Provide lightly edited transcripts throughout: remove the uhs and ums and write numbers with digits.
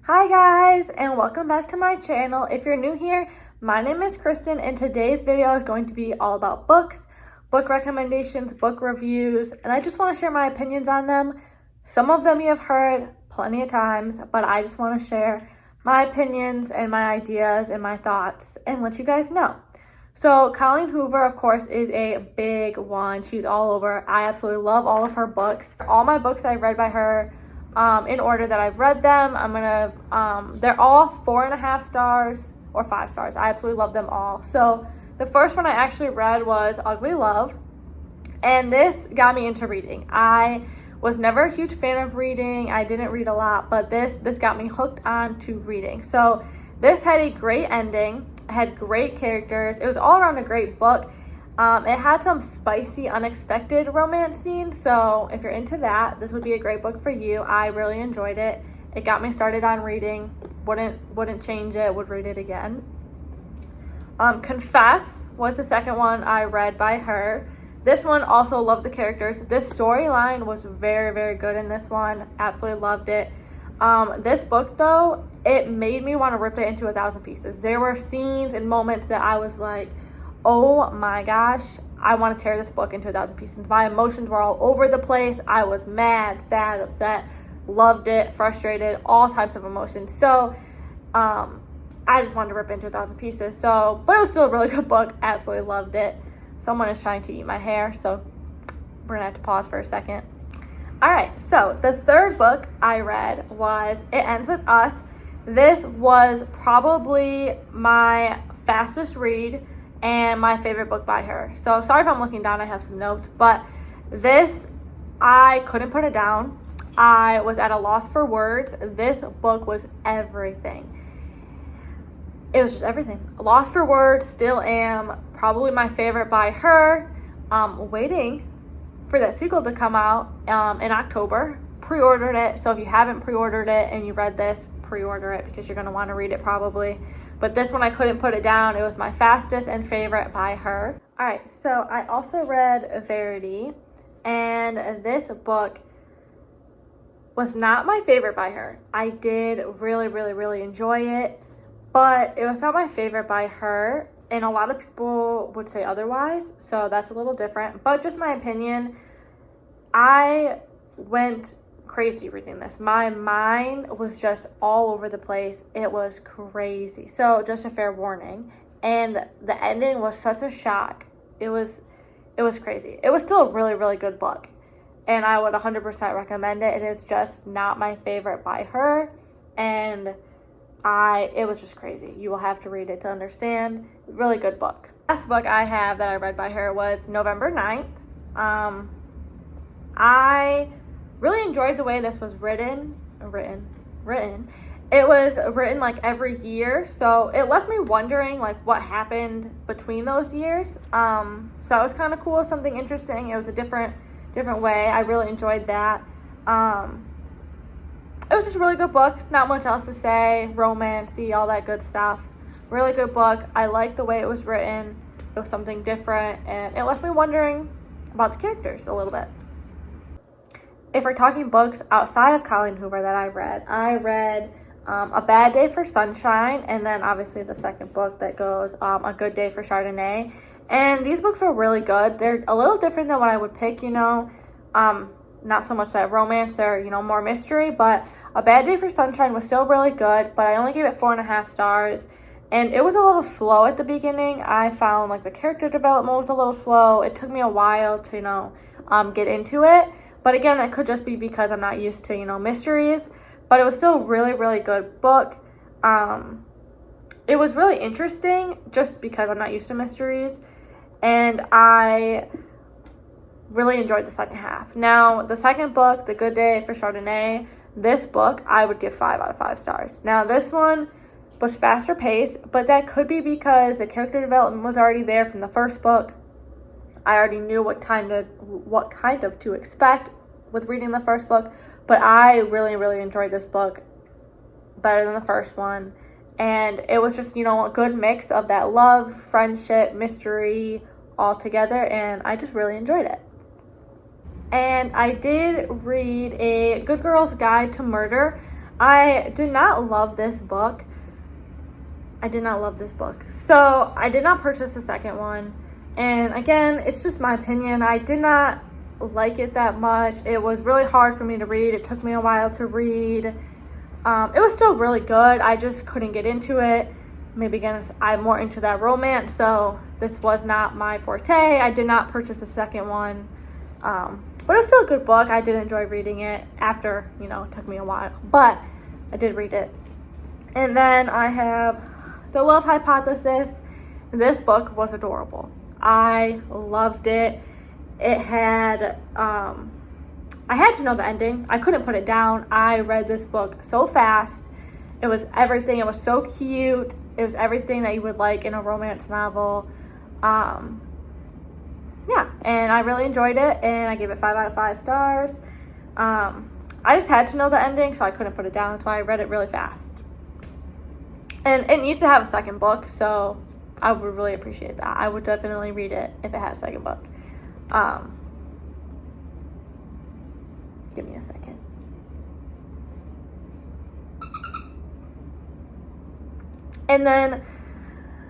Hi guys, and welcome back to my channel. If you're new here, my name is Kristen, and today's video is going to be all about books, book recommendations, book reviews, and I just want to share my opinions on them. Some of them you have heard plenty of times, but I just want to share my opinions and my ideas and my thoughts and let you guys know. So Colleen Hoover, of course, is a big one. She's all over. I absolutely love all of her books. All my books I've read by her, in order that I've read them, they're all 4.5 stars or 5 stars. I absolutely love them all. So the first one I actually read was Ugly Love, and this got me into reading. I was never a huge fan of reading. I didn't read a lot, but this got me hooked on to reading. So this had a great ending. It had great characters. It was all around a great book. It had some spicy, unexpected romance scenes, so if you're into that, this would be a great book for you. I really enjoyed it. It got me started on reading. Wouldn't change it. Would read it again. Confess was the second one I read by her. This one also loved the characters. This storyline was very, very good in this one. Absolutely loved it. This book, though, it made me want to rip it into 1,000 pieces. There were scenes and moments that I was like, oh my gosh, I want to tear this book into 1,000 pieces. My emotions were all over the place. I was mad, sad, upset, loved it, frustrated, all types of emotions. So I just wanted to rip it into 1,000 pieces. But it was still a really good book. Absolutely loved it. Someone is trying to eat my hair, so we're gonna have to pause for a second. All right, so the third book I read was It Ends With Us. This was probably my fastest read and my favorite book by her. So sorry if I'm looking down, I have some notes, but this, I couldn't put it down. I was at a loss for words. This book was everything. It was just everything. Lost for words, still am. Probably my favorite by her. Waiting for that sequel to come out in October. Pre-ordered it, so if you haven't pre-ordered it and you read this, pre-order it because you're going to want to read it probably. But this one I couldn't put it down. It was my fastest and favorite by her. All right, so I also read Verity, and this book was not my favorite by her. I did really, really, really enjoy it, but it was not my favorite by her, and a lot of people would say otherwise, so that's a little different. But just my opinion, I went crazy reading this. My mind was just all over the place. It was crazy. So just a fair warning. And the ending was such a shock. It was crazy. It was still a really, really good book, and I would 100% recommend it. It is just not my favorite by her, and it was just crazy. You will have to read it to understand. Really good book. Last book I have that I read by her was November 9th. I really enjoyed the way this was written. It was written like every year, so it left me wondering like what happened between those years. So it was kind of cool, something interesting. It was a different way. I really enjoyed that. It was just a really good book. Not much else to say. Romancy, all that good stuff. Really good book. I liked the way it was written. It was something different, and it left me wondering about the characters a little bit. If we're talking books outside of Colleen Hoover that I read A Bad Day for Sunshine, and then obviously the second book that goes A Good Day for Chardonnay. And these books were really good. They're a little different than what I would pick, not so much that romance, they're, more mystery, but A Bad Day for Sunshine was still really good, but I only gave it 4.5 stars. And it was a little slow at the beginning. I found like the character development was a little slow. It took me a while to, get into it. But again, that could just be because I'm not used to, mysteries. But it was still a really, really good book. It was really interesting just because I'm not used to mysteries. And I really enjoyed the second half. Now, the second book, The Good Day for Chardonnay, this book, I would give 5 out of 5 stars. Now, this one was faster paced, but that could be because the character development was already there from the first book. I already knew what kind of to expect with reading the first book, but I really, really enjoyed this book better than the first one. And it was just, a good mix of that love, friendship, mystery all together, and I just really enjoyed it. And I did read A Good Girl's Guide to Murder. I did not love this book. So I did not purchase the second one. And again, it's just my opinion. I did not like it that much. It was really hard for me to read. It took me a while to read. It was still really good. I just couldn't get into it. Maybe again, I'm more into that romance, so this was not my forte. I did not purchase the second one. But it's still a good book. I did enjoy reading it after, you know, it took me a while. But I did read it. And then I have The Love Hypothesis. This book was adorable. I loved it. It had, I had to know the ending. I couldn't put it down. I read this book so fast. It was everything. It was so cute. It was everything that you would like in a romance novel. Yeah, and I really enjoyed it, and I gave it 5 out of 5 stars. I just had to know the ending, so I couldn't put it down. That's why I read it really fast. And it needs to have a second book, so I would really appreciate that. I would definitely read it if it had a second book. Give me a second. And then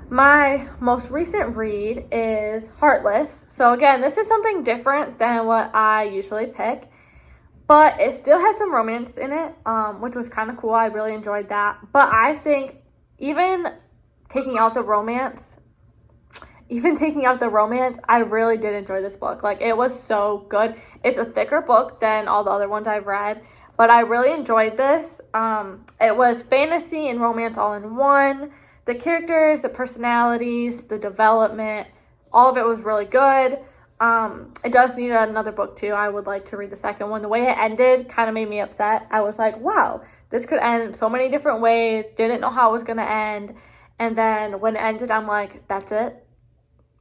my most recent read is Heartless. So again, this is something different than what I usually pick, but it still had some romance in it, which was kind of cool. I really enjoyed that. But I think even taking out the romance, I really did enjoy this book. Like, it was so good. It's a thicker book than all the other ones I've read, but I really enjoyed this. It was fantasy and romance all in one. The characters, the personalities, the development, all of it was really good. It does need another book too. I would like to read the second one. The way it ended kind of made me upset. I was like, wow, this could end so many different ways. Didn't know how it was going to end. And then when it ended, I'm like, that's it.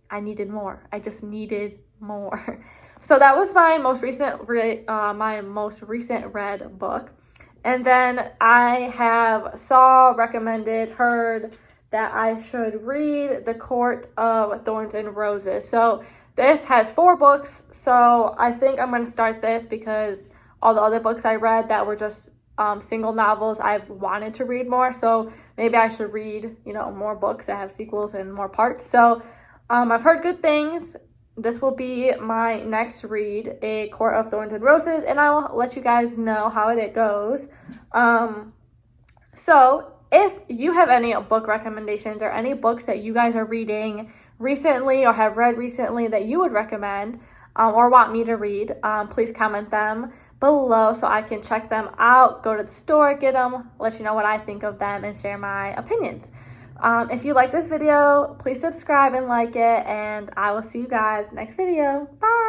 I needed more. I just needed more. So that was my most recent read book. And then I have heard that I should read The Court of Thorns and Roses. So this has 4 books. So I think I'm going to start this because all the other books I read that were just single novels, I've wanted to read more. So maybe I should read, you know, more books that have sequels and more parts. So I've heard good things. This will be my next read, A Court of Thorns and Roses, and I will let you guys know how it goes. So if you have any book recommendations or any books that you guys are reading recently or have read recently that you would recommend or want me to read, please comment them below so I can check them out, go to the store, get them, let you know what I think of them, and share my opinions. If you like this video, please subscribe and like it, and I will see you guys next video. Bye!